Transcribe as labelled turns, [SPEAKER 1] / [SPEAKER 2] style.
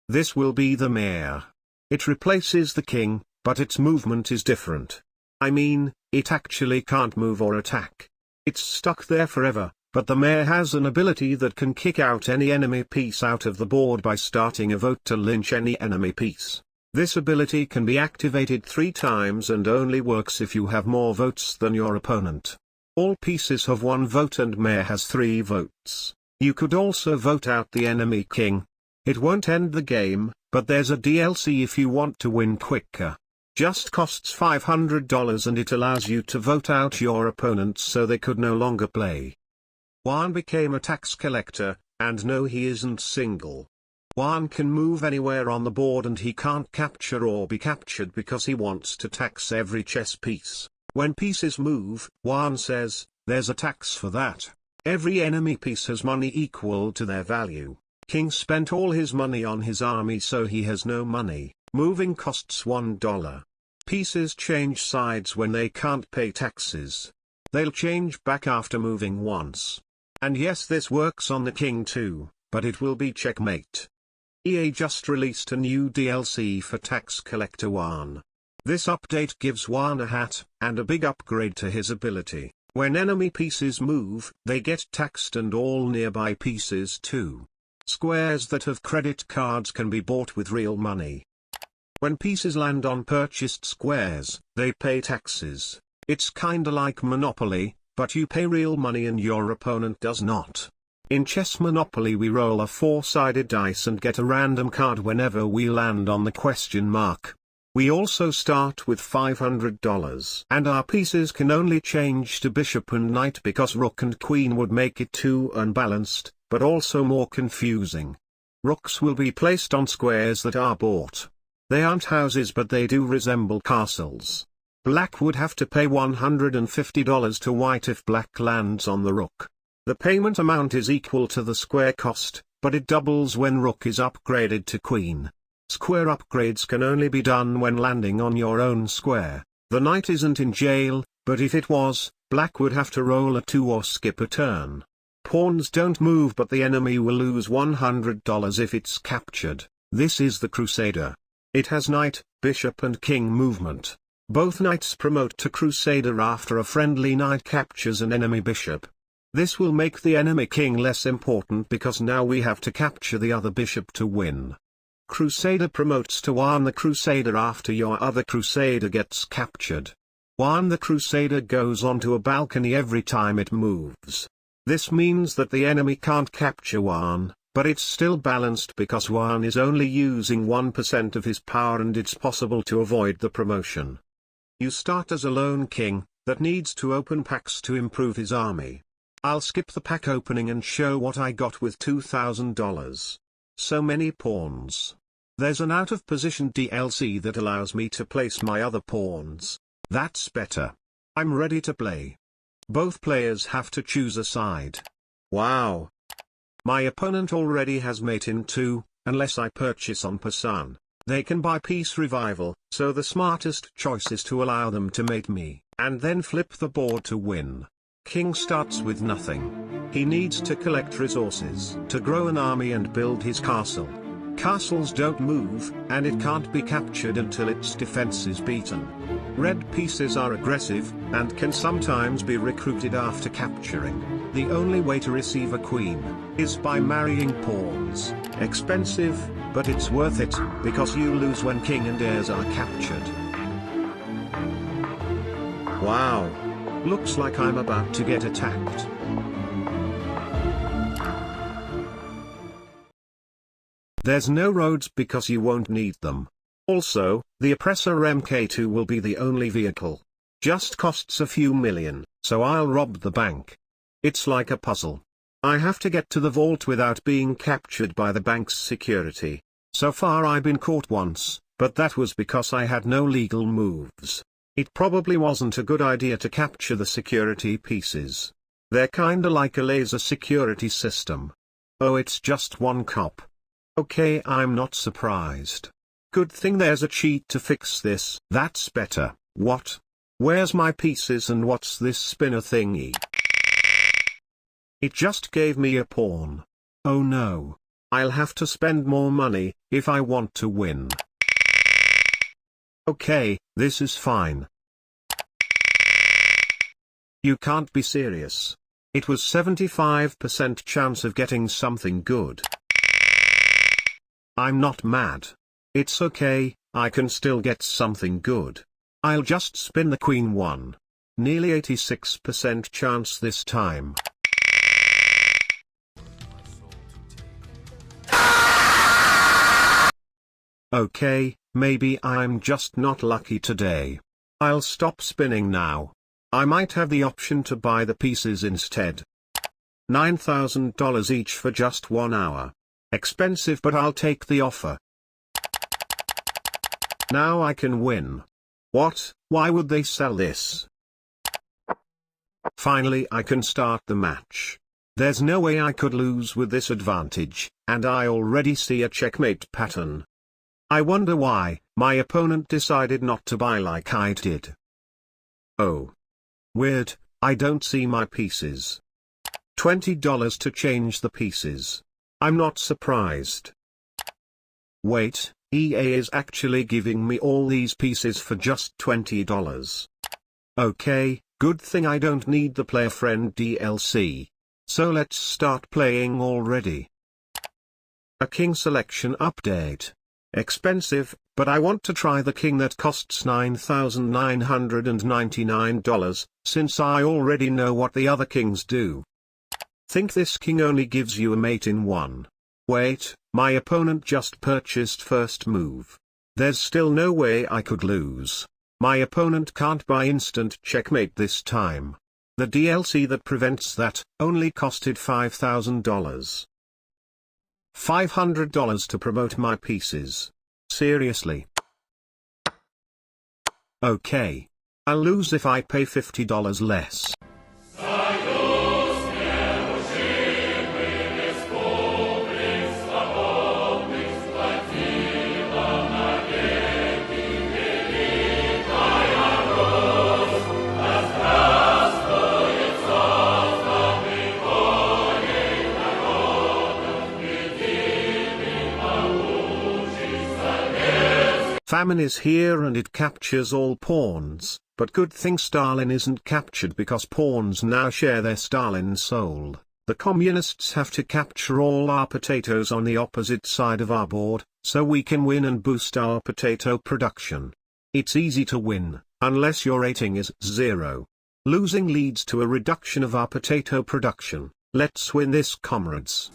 [SPEAKER 1] This will be the mayor. It replaces the king, but its movement is different. I mean, it actually can't move or attack. It's stuck there forever, but the mayor has an ability that can kick out any enemy piece out of the board by starting a vote to lynch any enemy piece. This ability can be activated 3 times and only works if you have more votes than your opponent. All pieces have 1 vote and mayor has 3 votes. You could also vote out the enemy king. It won't end the game, but there's a DLC if you want to win quicker. Just costs $500 and it allows you to vote out your opponents so they could no longer play. Juan became a tax collector, and no, he isn't single. Juan can move anywhere on the board and he can't capture or be captured because he wants to tax every chess piece. When pieces move, Juan says, there's a tax for that. Every enemy piece has money equal to their value. King spent all his money on his army so he has no money. Moving costs $1. Pieces change sides when they can't pay taxes. They'll change back after moving once. And yes, this works on the king too, but it will be checkmate. EA just released a new DLC for Tax Collector Juan. This update gives Juan a hat, and a big upgrade to his ability. When enemy pieces move, they get taxed and all nearby pieces too. Squares that have credit cards can be bought with real money. When pieces land on purchased squares, they pay taxes. It's kinda like Monopoly, but you pay real money and your opponent does not. In Chess Monopoly we roll a 4-sided dice and get a random card whenever we land on the question mark. We also start with $500. And our pieces can only change to bishop and knight because rook and queen would make it too unbalanced, but also more confusing. Rooks will be placed on squares that are bought. They aren't houses but they do resemble castles. Black would have to pay $150 to white if black lands on the rook. The payment amount is equal to the square cost, but it doubles when rook is upgraded to queen. Square upgrades can only be done when landing on your own square. The knight isn't in jail, but if it was, black would have to roll a 2 or skip a turn. Pawns don't move but the enemy will lose $100 if it's captured. This is the Crusader. It has knight, bishop and king movement. Both knights promote to Crusader after a friendly knight captures an enemy bishop. This will make the enemy king less important because now we have to capture the other bishop to win. Crusader promotes to Juan the Crusader after your other Crusader gets captured. Juan the Crusader goes onto a balcony every time it moves. This means that the enemy can't capture Juan, but it's still balanced because Juan is only using 1% of his power and it's possible to avoid the promotion. You start as a lone king, that needs to open packs to improve his army. I'll skip the pack opening and show what I got with $2,000. So many pawns. There's an out of position DLC that allows me to place my other pawns. That's better. I'm ready to play. Both players have to choose a side. Wow. My opponent already has mate in 2, unless I purchase en passant. They can buy piece revival, so the smartest choice is to allow them to mate me, and then flip the board to win. King starts with nothing. He needs to collect resources to grow an army and build his castle. Castles don't move, and it can't be captured until its defense is beaten. Red pieces are aggressive, and can sometimes be recruited after capturing. The only way to receive a queen is by marrying pawns. Expensive, but it's worth it, because you lose when king and heirs are captured. Wow. Looks like I'm about to get attacked. There's no roads because you won't need them. Also, the Oppressor MK2 will be the only vehicle. Just costs a few million, so I'll rob the bank. It's like a puzzle. I have to get to the vault without being captured by the bank's security. So far I've been caught once, but that was because I had no legal moves. It probably wasn't a good idea to capture the security pieces. They're kinda like a laser security system. Oh, it's just one cop. Okay, I'm not surprised. Good thing there's a cheat to fix this. That's better. What? Where's my pieces and what's this spinner thingy? It just gave me a pawn. Oh no. I'll have to spend more money, if I want to win. Okay, this is fine. You can't be serious. It was 75% chance of getting something good. I'm not mad. It's okay, I can still get something good. I'll just spin the queen one. Nearly 86% chance this time. Okay, maybe I'm just not lucky today. I'll stop spinning now. I might have the option to buy the pieces instead. $9,000 each for just 1 hour. Expensive, but I'll take the offer. Now I can win. What? Why would they sell this? Finally I can start the match. There's no way I could lose with this advantage, and I already see a checkmate pattern. I wonder why my opponent decided not to buy like I did. Oh. Weird, I don't see my pieces. $20 to change the pieces. I'm not surprised. Wait, EA is actually giving me all these pieces for just $20. Okay, good thing I don't need the player friend DLC. So let's start playing already. A king selection update. Expensive, but I want to try the king that costs $9,999, since I already know what the other kings do. Think this king only gives you a mate in one. Wait, my opponent just purchased first move. There's still no way I could lose. My opponent can't buy instant checkmate this time. The DLC that prevents that only costed $5,000. $500 to promote my pieces. Seriously? Okay. I'll lose if I pay $50 less. Famine is here and it captures all pawns, but good thing Stalin isn't captured because pawns now share their Stalin soul. The communists have to capture all our potatoes on the opposite side of our board, so we can win and boost our potato production. It's easy to win, unless your rating is 0. Losing leads to a reduction of our potato production. Let's win this, comrades.